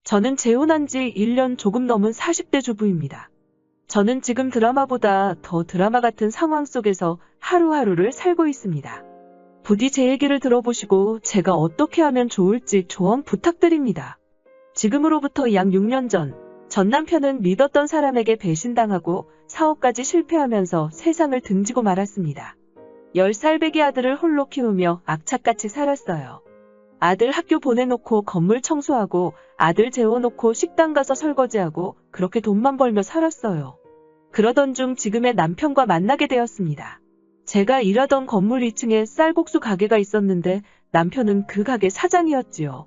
저는 재혼한 지 1년 조금 넘은 40대 주부입니다. 저는 지금 드라마보다 더 드라마 같은 상황 속에서 하루하루를 살고 있습니다. 부디 제 얘기를 들어보시고 제가 어떻게 하면 좋을지 조언 부탁드립니다. 지금으로부터 약 6년 전 남편은 믿었던 사람에게 배신당하고 사업까지 실패하면서 세상을 등지고 말았습니다. 10살 배기 아들을 홀로 키우며 악착같이 살았어요. 아들 학교 보내놓고 건물 청소하고 아들 재워놓고 식당 가서 설거지하고 그렇게 돈만 벌며 살았어요. 그러던 중 지금의 남편과 만나게 되었습니다. 제가 일하던 건물 2층에 쌀국수 가게가 있었는데 남편은 그 가게 사장이었지요.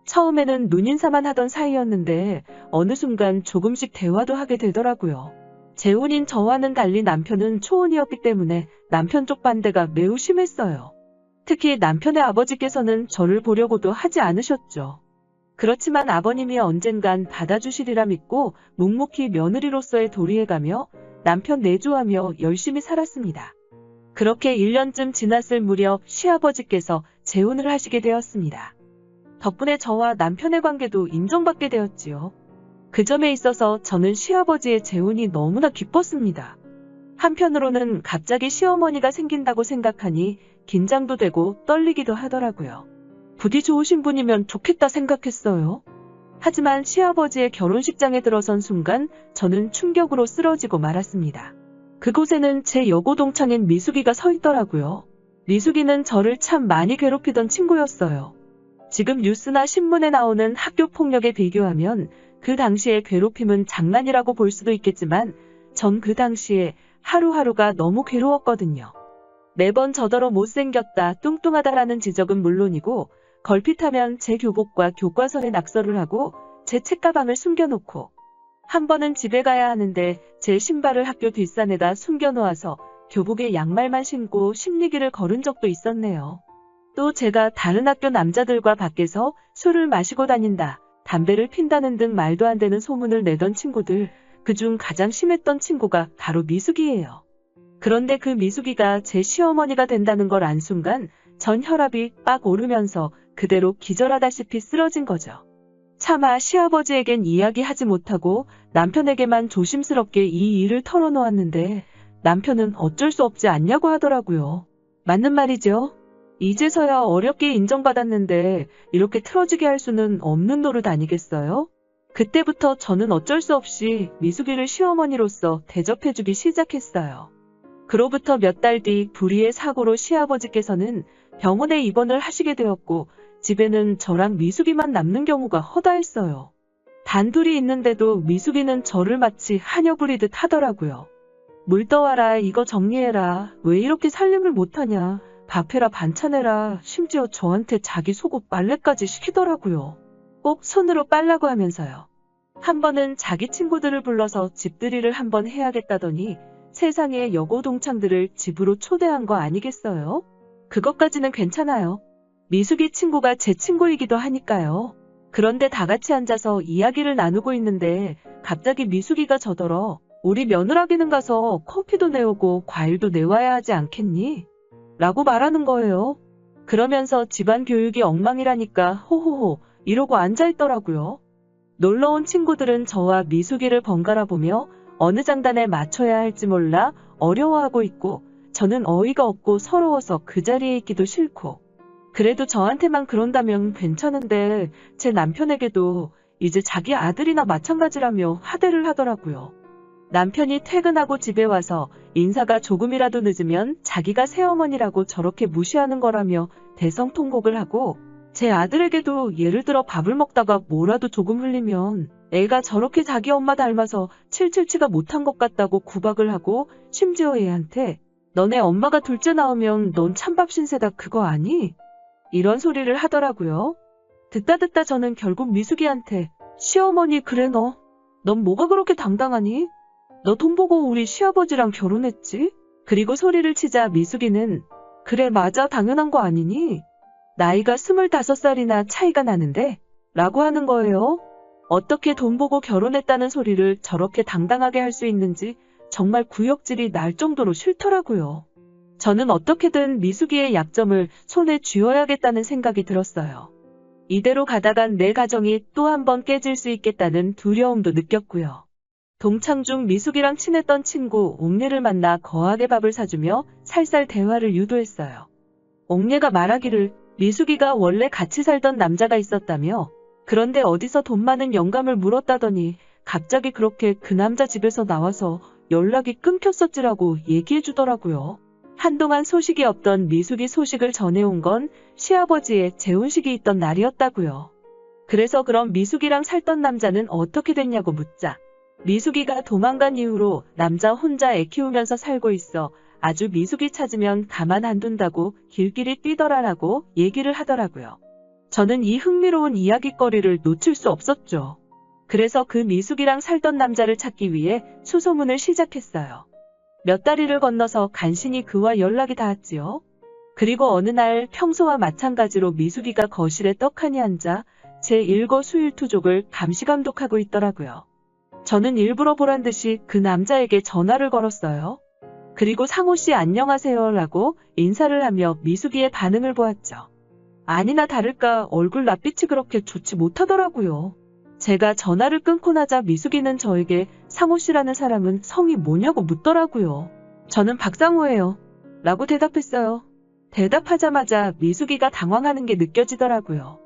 처음에는 눈인사만 하던 사이였는데 어느 순간 조금씩 대화도 하게 되더라고요. 재혼인 저와는 달리 남편은 초혼이었기 때문에 남편 쪽 반대가 매우 심했어요. 특히 남편의 아버지께서는 저를 보려고도 하지 않으셨죠. 그렇지만 아버님이 언젠간 받아주시리라 믿고 묵묵히 며느리로서의 도리해가며 남편 내조하며 열심히 살았습니다. 그렇게 1년쯤 지났을 무렵 시아버지께서 재혼을 하시게 되었습니다. 덕분에 저와 남편의 관계도 인정받게 되었지요. 그 점에 있어서 저는 시아버지의 재혼이 너무나 기뻤습니다. 한편으로는 갑자기 시어머니가 생긴다고 생각하니 긴장도 되고 떨리기도 하더라고요. 부디 좋으신 분이면 좋겠다 생각했어요. 하지만 시아버지의 결혼식장에 들어선 순간 저는 충격으로 쓰러지고 말았습니다. 그곳에는 제 여고 동창인 미숙이가 서 있더라고요. 미숙이는 저를 참 많이 괴롭히던 친구였어요. 지금 뉴스나 신문에 나오는 학교 폭력에 비교하면 그 당시의 괴롭힘은 장난이라고 볼 수도 있겠지만 전 그 당시에 하루하루가 너무 괴로웠거든요. 매번 저더러 못생겼다, 뚱뚱하다라는 지적은 물론이고 걸핏하면 제 교복과 교과서에 낙서를 하고 제 책가방을 숨겨놓고 한 번은 집에 가야 하는데 제 신발을 학교 뒷산에다 숨겨놓아서 교복에 양말만 신고 심리기를 걸은 적도 있었네요. 또 제가 다른 학교 남자들과 밖에서 술을 마시고 다닌다, 담배를 핀다는 등 말도 안 되는 소문을 내던 친구들, 그중 가장 심했던 친구가 바로 미숙이에요. 그런데 그 미숙이가 제 시어머니가 된다는 걸 안 순간 전 혈압이 빡 오르면서 그대로 기절하다시피 쓰러진 거죠. 차마 시아버지에겐 이야기하지 못하고 남편에게만 조심스럽게 이 일을 털어놓았는데 남편은 어쩔 수 없지 않냐고 하더라고요. 맞는 말이죠. 이제서야 어렵게 인정받았는데 이렇게 틀어지게 할 수는 없는 노릇 아니겠어요? 그때부터 저는 어쩔 수 없이 미숙이를 시어머니로서 대접해주기 시작했어요. 그로부터 몇 달 뒤 불의의 사고로 시아버지께서는 병원에 입원을 하시게 되었고 집에는 저랑 미숙이만 남는 경우가 허다했어요. 단둘이 있는데도 미숙이는 저를 마치 하녀 부리듯 하더라고요. 물 떠와라, 이거 정리해라, 왜 이렇게 살림을 못하냐, 밥해라, 반찬해라, 심지어 저한테 자기 속옷 빨래까지 시키더라고요. 꼭 손으로 빨라고 하면서요. 한 번은 자기 친구들을 불러서 집들이를 한번 해야겠다더니 세상에 여고 동창들을 집으로 초대한 거 아니겠어요? 그것까지는 괜찮아요. 미숙이 친구가 제 친구이기도 하니까요. 그런데 다 같이 앉아서 이야기를 나누고 있는데 갑자기 미숙이가 저더러 우리 며느라기는 가서 커피도 내오고 과일도 내와야 하지 않겠니? 라고 말하는 거예요. 그러면서 집안 교육이 엉망이라니까 호호호 이러고 앉아있더라고요. 놀러온 친구들은 저와 미숙이를 번갈아 보며 어느 장단에 맞춰야 할지 몰라 어려워하고 있고 저는 어이가 없고 서러워서 그 자리에 있기도 싫고 그래도 저한테만 그런다면 괜찮은데 제 남편에게도 이제 자기 아들이나 마찬가지라며 하대를 하더라고요. 남편이 퇴근하고 집에 와서 인사가 조금이라도 늦으면 자기가 새어머니라고 저렇게 무시하는 거라며 대성통곡을 하고 제 아들에게도 예를 들어 밥을 먹다가 뭐라도 조금 흘리면 애가 저렇게 자기 엄마 닮아서 칠칠치가 못한 것 같다고 구박을 하고 심지어 애한테 너네 엄마가 둘째 나오면 넌 찬밥 신세다 그거 아니? 이런 소리를 하더라고요. 듣다 저는 결국 미숙이한테 시어머니 그래 넌 뭐가 그렇게 당당하니? 너 돈 보고 우리 시아버지랑 결혼했지? 그리고 소리를 치자 미숙이는 그래 맞아 당연한 거 아니니? 나이가 25살이나 차이가 나는데? 라고 하는 거예요. 어떻게 돈 보고 결혼했다는 소리를 저렇게 당당하게 할 수 있는지 정말 구역질이 날 정도로 싫더라고요. 저는 어떻게든 미숙이의 약점을 손에 쥐어야겠다는 생각이 들었어요. 이대로 가다간 내 가정이 또 한 번 깨질 수 있겠다는 두려움도 느꼈고요. 동창 중 미숙이랑 친했던 친구 옥례를 만나 거하게 밥을 사주며 살살 대화를 유도했어요. 옥례가 말하기를 미숙이가 원래 같이 살던 남자가 있었다며, 그런데 어디서 돈 많은 영감을 물었다더니 갑자기 그렇게 그 남자 집에서 나와서 연락이 끊겼었지라고 얘기해 주더라고요. 한동안 소식이 없던 미숙이 소식을 전해온 건 시아버지의 재혼식이 있던 날이었다고요. 그래서 그럼 미숙이랑 살던 남자는 어떻게 됐냐고 묻자, 미숙이가 도망간 이후로 남자 혼자 애 키우면서 살고 있어 아주 미숙이 찾으면 가만 안 둔다고 길길이 뛰더라라고 얘기를 하더라고요. 저는 이 흥미로운 이야깃거리를 놓칠 수 없었죠. 그래서 그 미숙이랑 살던 남자를 찾기 위해 수소문을 시작했어요. 몇 다리를 건너서 간신히 그와 연락이 닿았지요. 그리고 어느 날 평소와 마찬가지로 미숙이가 거실에 떡하니 앉아 제 일거수일투족을 감시감독하고 있더라고요. 저는 일부러 보란 듯이 그 남자에게 전화를 걸었어요. 그리고 상호씨 안녕하세요 라고 인사를 하며 미숙이의 반응을 보았죠. 아니나 다를까 얼굴 낯빛이 그렇게 좋지 못하더라고요. 제가 전화를 끊고 나자 미숙이는 저에게 상호씨라는 사람은 성이 뭐냐고 묻더라고요. 저는 박상호예요 라고 대답했어요. 대답하자마자 미숙이가 당황하는 게 느껴지더라고요.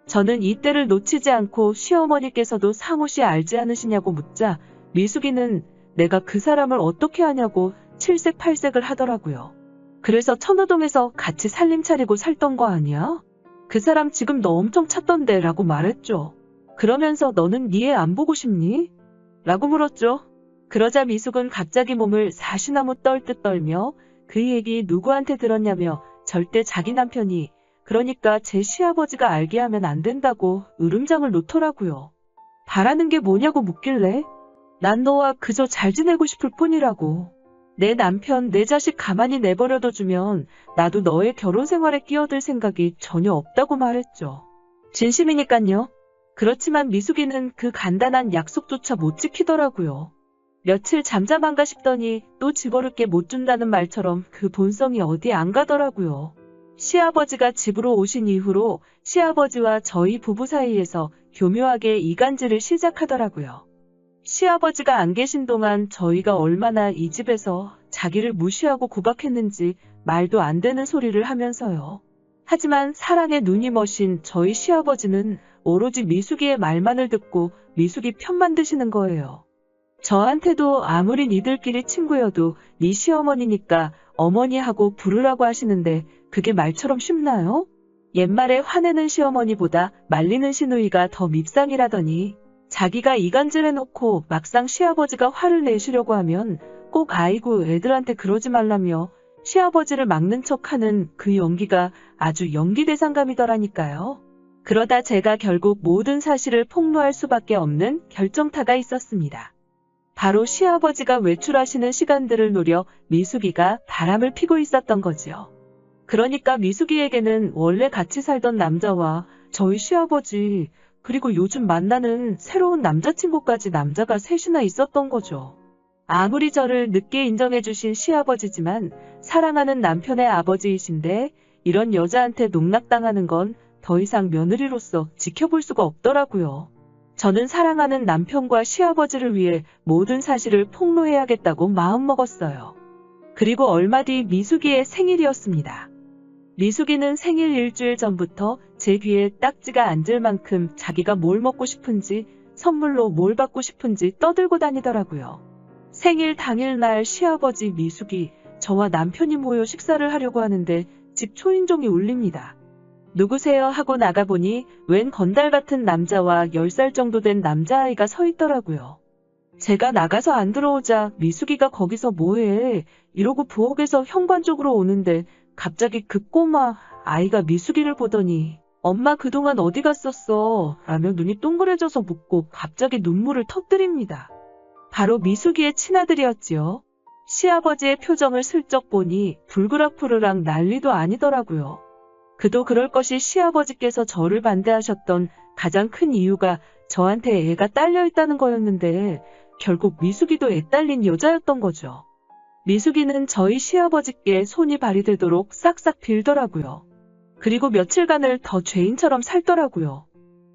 저는 이때를 놓치지 않고 시어머니께서도 상호씨 알지 않으시냐고 묻자 미숙이는 내가 그 사람을 어떻게 아냐고 칠색팔색을 하더라고요. 그래서 천호동에서 같이 살림 차리고 살던 거 아니야? 그 사람 지금 너 엄청 찾던데 라고 말했죠. 그러면서 너는 네 애 안 보고 싶니? 라고 물었죠. 그러자 미숙은 갑자기 몸을 사시나무 떨듯 떨며 그 얘기 누구한테 들었냐며 절대 자기 남편이, 그러니까 제 시아버지가 알게 하면 안 된다고 으름장을 놓더라고요. 바라는 게 뭐냐고 묻길래 난 너와 그저 잘 지내고 싶을 뿐이라고. 내 남편, 내 자식 가만히 내버려둬 주면 나도 너의 결혼 생활에 끼어들 생각이 전혀 없다고 말했죠. 진심이니깐요. 그렇지만 미숙이는 그 간단한 약속조차 못 지키더라고요. 며칠 잠잠한가 싶더니 또 집어릇게 못 준다는 말처럼 그 본성이 어디 안 가더라고요. 시아버지가 집으로 오신 이후로 시아버지와 저희 부부 사이에서 교묘하게 이간질을 시작하더라고요. 시아버지가 안 계신 동안 저희가 얼마나 이 집에서 자기를 무시하고 구박했는지 말도 안 되는 소리를 하면서요. 하지만 사랑에 눈이 머신 저희 시아버지는 오로지 미숙이의 말만을 듣고 미숙이 편만 드시는 거예요. 저한테도 아무리 니들끼리 친구여도 네 시어머니니까 어머니 하고 부르라고 하시는데 그게 말처럼 쉽나요? 옛말에 화내는 시어머니보다 말리는 시누이가 더 밉상이라더니 자기가 이간질해놓고 막상 시아버지가 화를 내시려고 하면 꼭 아이고 애들한테 그러지 말라며 시아버지를 막는 척하는 그 연기가 아주 연기대상감이더라니까요. 그러다 제가 결국 모든 사실을 폭로할 수밖에 없는 결정타가 있었습니다. 바로 시아버지가 외출하시는 시간들을 노려 미숙이가 바람을 피고 있었던 거지요. 그러니까 미숙이에게는 원래 같이 살던 남자와 저희 시아버지, 그리고 요즘 만나는 새로운 남자친구까지 남자가 셋이나 있었던 거죠. 아무리 저를 늦게 인정해주신 시아버지지만 사랑하는 남편의 아버지이신데 이런 여자한테 농락당하는 건 더 이상 며느리로서 지켜볼 수가 없더라고요. 저는 사랑하는 남편과 시아버지를 위해 모든 사실을 폭로해야겠다고 마음먹었어요. 그리고 얼마 뒤 미숙이의 생일이었습니다. 미숙이는 생일 일주일 전부터 제 귀에 딱지가 앉을 만큼 자기가 뭘 먹고 싶은지, 선물로 뭘 받고 싶은지 떠들고 다니더라고요. 생일 당일날 시아버지 미숙이 저와 남편이 모여 식사를 하려고 하는데 집 초인종이 울립니다. 누구세요? 하고 나가보니 웬 건달 같은 남자와 10살 정도 된 남자아이가 서 있더라고요. 제가 나가서 안 들어오자 미숙이가 거기서 뭐해? 이러고 부엌에서 현관 쪽으로 오는데 갑자기 그 꼬마 아이가 미숙이를 보더니 엄마 그동안 어디 갔었어? 라며 눈이 동그래져서 묻고 갑자기 눈물을 터뜨립니다. 바로 미숙이의 친아들이었지요. 시아버지의 표정을 슬쩍 보니 불그락푸르락 난리도 아니더라고요. 그도 그럴 것이 시아버지께서 저를 반대하셨던 가장 큰 이유가 저한테 애가 딸려 있다는 거였는데 결국 미숙이도 애 딸린 여자였던 거죠. 미숙이는 저희 시아버지께 손이 발이 되도록 싹싹 빌더라고요. 그리고 며칠간을 더 죄인처럼 살더라고요.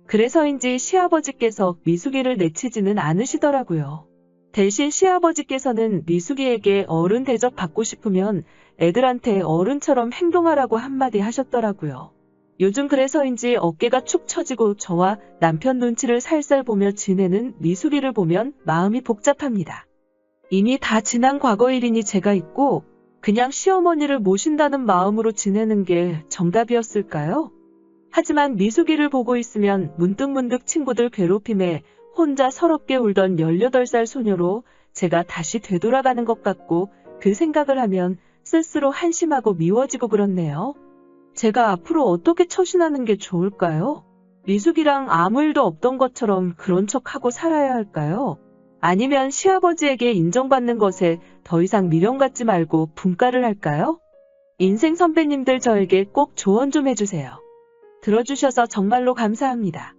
그래서인지 시아버지께서 미숙이를 내치지는 않으시더라고요. 대신 시아버지께서는 미숙이에게 어른 대접 받고 싶으면 애들한테 어른처럼 행동하라고 한마디 하셨더라고요. 요즘 그래서인지 어깨가 축 처지고 저와 남편 눈치를 살살 보며 지내는 미숙이를 보면 마음이 복잡합니다. 이미 다 지난 과거 일이니 제가 있고 그냥 시어머니를 모신다는 마음으로 지내는 게 정답이었을까요? 하지만 미숙이를 보고 있으면 문득문득 친구들 괴롭힘에 혼자 서럽게 울던 18살 소녀로 제가 다시 되돌아가는 것 같고 그 생각을 하면 쓸쓸로 한심하고 미워지고 그렇네요. 제가 앞으로 어떻게 처신하는 게 좋을까요? 미숙이랑 아무 일도 없던 것처럼 그런 척하고 살아야 할까요? 아니면 시아버지에게 인정받는 것에 더 이상 미련 갖지 말고 분가를 할까요? 인생 선배님들 저에게 꼭 조언 좀 해주세요. 들어주셔서 정말로 감사합니다.